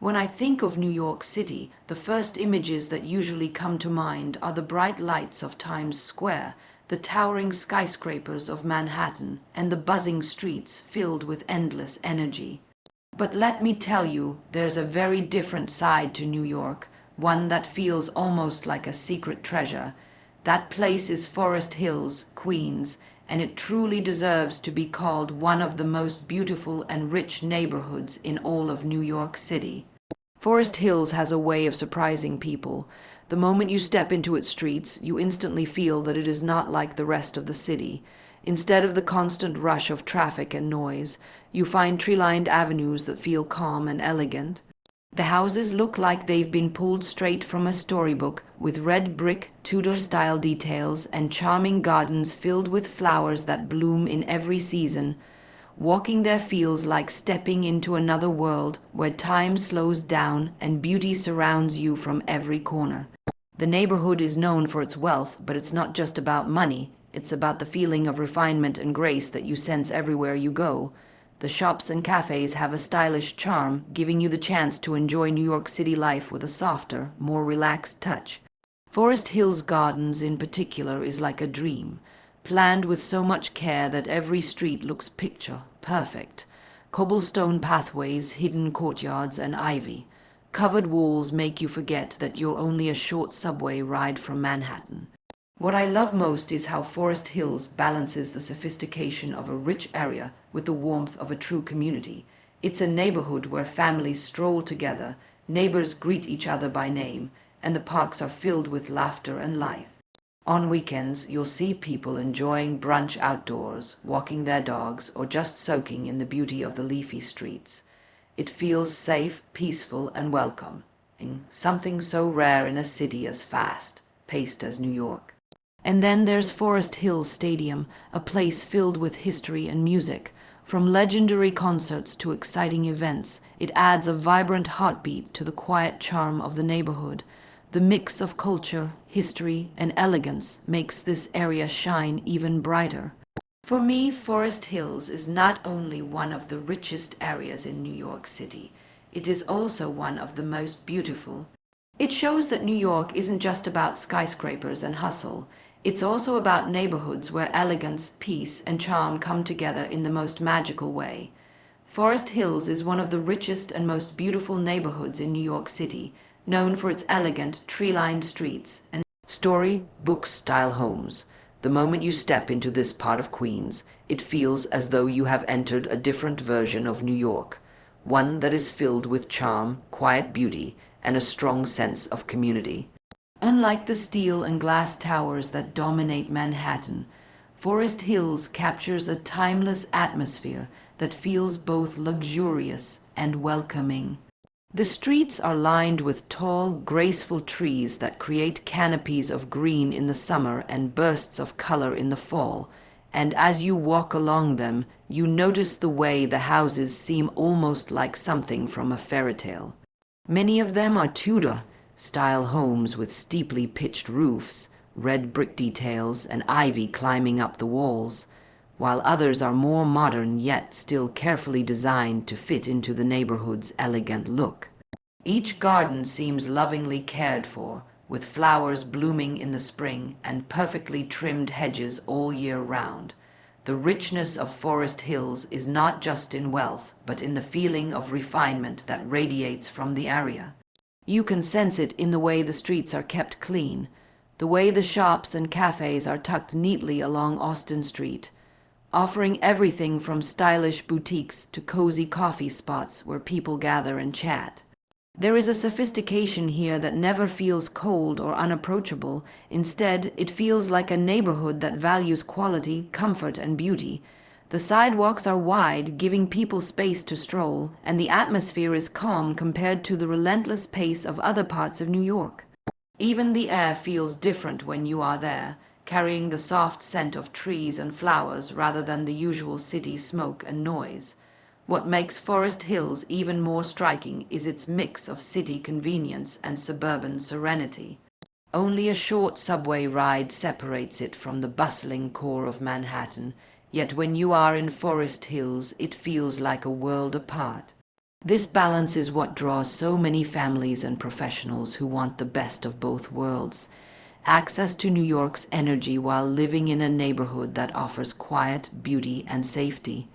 When I think of New York City, the first images that usually come to mind are the bright lights of Times Square, the towering skyscrapers of Manhattan, and the buzzing streets filled with endless energy. But let me tell you, there's a very different side to New York, one that feels almost like a secret treasure. That place is Forest Hills, Queens, and it truly deserves to be called one of the most beautiful and rich neighborhoods in all of New York City. Forest Hills has a way of surprising people. The moment you step into its streets, you instantly feel that it is not like the rest of the city. Instead of the constant rush of traffic and noise, you find tree-lined avenues that feel calm and elegant. The houses look like they've been pulled straight from a storybook, with red brick, Tudor-style details, and charming gardens filled with flowers that bloom in every season. Walking there feels like stepping into another world where time slows down and beauty surrounds you from every corner. The neighborhood is known for its wealth, but it's not just about money. It's about the feeling of refinement and grace that you sense everywhere you go. The shops and cafes have a stylish charm, giving you the chance to enjoy New York City life with a softer, more relaxed touch. Forest Hills Gardens in particular is like a dream, planned with so much care that every street looks picture perfect. Cobblestone pathways, hidden courtyards, and ivy. Covered walls make you forget that you're only a short subway ride from Manhattan. What I love most is how Forest Hills balances the sophistication of a rich area with the warmth of a true community. It's a neighborhood where families stroll together, neighbors greet each other by name, and the parks are filled with laughter and life. On weekends, you'll see people enjoying brunch outdoors, walking their dogs, or just soaking in the beauty of the leafy streets. It feels safe, peaceful, and welcoming, something so rare in a city as fast-paced as New York. And then there's Forest Hills Stadium, a place filled with history and music. From legendary concerts to exciting events, it adds a vibrant heartbeat to the quiet charm of the neighborhood. The mix of culture, history, and elegance makes this area shine even brighter. For me, Forest Hills is not only one of the richest areas in New York City, it is also one of the most beautiful. It shows that New York isn't just about skyscrapers and hustle. It's also about neighborhoods where elegance, peace, and charm come together in the most magical way. Forest Hills is one of the richest and most beautiful neighborhoods in New York City, known for its elegant, tree-lined streets and storybook-style homes. The moment you step into this part of Queens, it feels as though you have entered a different version of New York, one that is filled with charm, quiet beauty, and a strong sense of community. Unlike the steel and glass towers that dominate Manhattan, Forest Hills captures a timeless atmosphere that feels both luxurious and welcoming. The streets are lined with tall, graceful trees that create canopies of green in the summer and bursts of color in the fall, and as you walk along them, you notice the way the houses seem almost like something from a fairy tale. Many of them are Tudor-style homes with steeply pitched roofs, red brick details, and ivy climbing up the walls, while others are more modern yet still carefully designed to fit into the neighborhood's elegant look. Each garden seems lovingly cared for, with flowers blooming in the spring and perfectly trimmed hedges all year round. The richness of Forest Hills is not just in wealth, but in the feeling of refinement that radiates from the area. You can sense it in the way the streets are kept clean, the way the shops and cafes are tucked neatly along Austin Street, offering everything from stylish boutiques to cozy coffee spots where people gather and chat. There is a sophistication here that never feels cold or unapproachable. Instead, it feels like a neighborhood that values quality, comfort, and beauty. The sidewalks are wide, giving people space to stroll, and the atmosphere is calm compared to the relentless pace of other parts of New York. Even the air feels different when you are there, carrying the soft scent of trees and flowers rather than the usual city smoke and noise. What makes Forest Hills even more striking is its mix of city convenience and suburban serenity. Only a short subway ride separates it from the bustling core of Manhattan, yet when you are in Forest Hills, it feels like a world apart. This balance is what draws so many families and professionals who want the best of both worlds. Access to New York's energy while living in a neighborhood that offers quiet, beauty, and safety.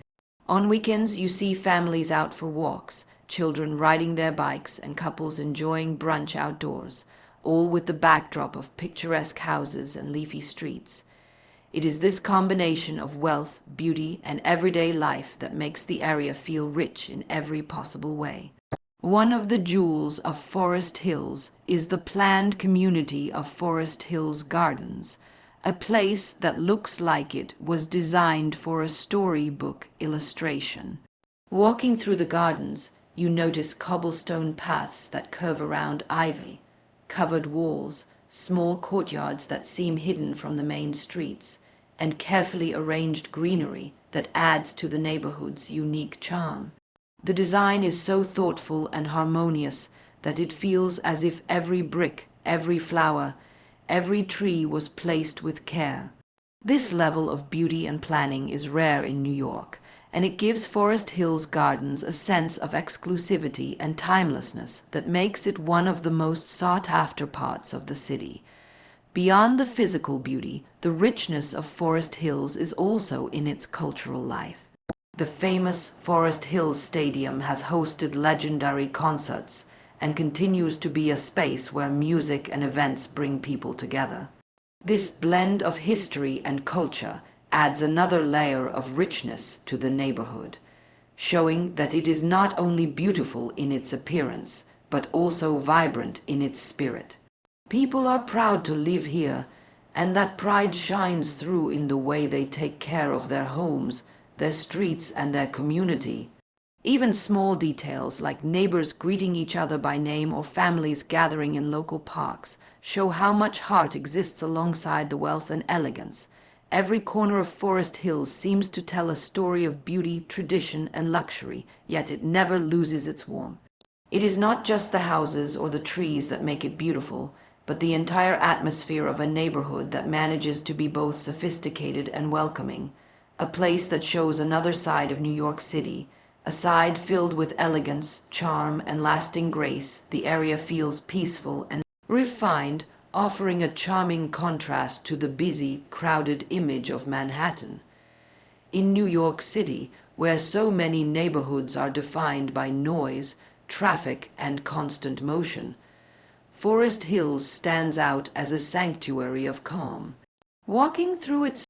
On weekends, you see families out for walks, children riding their bikes, and couples enjoying brunch outdoors, all with the backdrop of picturesque houses and leafy streets. It is this combination of wealth, beauty, and everyday life that makes the area feel rich in every possible way. One of the jewels of Forest Hills is the planned community of Forest Hills Gardens, a place that looks like it was designed for a storybook illustration. Walking through the gardens, you notice cobblestone paths that curve around ivy, covered walls, small courtyards that seem hidden from the main streets, and carefully arranged greenery that adds to the neighborhood's unique charm. The design is so thoughtful and harmonious that it feels as if every brick, every flower, every tree was placed with care. This level of beauty and planning is rare in New York, and it gives Forest Hills Gardens a sense of exclusivity and timelessness that makes it one of the most sought-after parts of the city. Beyond the physical beauty, the richness of Forest Hills is also in its cultural life. The famous Forest Hills Stadium has hosted legendary concerts and continues to be a space where music and events bring people together. This blend of history and culture adds another layer of richness to the neighborhood, showing that it is not only beautiful in its appearance, but also vibrant in its spirit. People are proud to live here, and that pride shines through in the way they take care of their homes, their streets, and their community. Even small details like neighbors greeting each other by name or families gathering in local parks show how much heart exists alongside the wealth and elegance. Every corner of Forest Hills seems to tell a story of beauty, tradition, and luxury, yet it never loses its warmth. It is not just the houses or the trees that make it beautiful, but the entire atmosphere of a neighborhood that manages to be both sophisticated and welcoming, a place that shows another side of New York City, a side filled with elegance, charm, and lasting grace. The area feels peaceful and refined, offering a charming contrast to the busy, crowded image of Manhattan. In New York City, where so many neighborhoods are defined by noise, traffic, and constant motion, Forest Hills stands out as a sanctuary of calm. Walking through its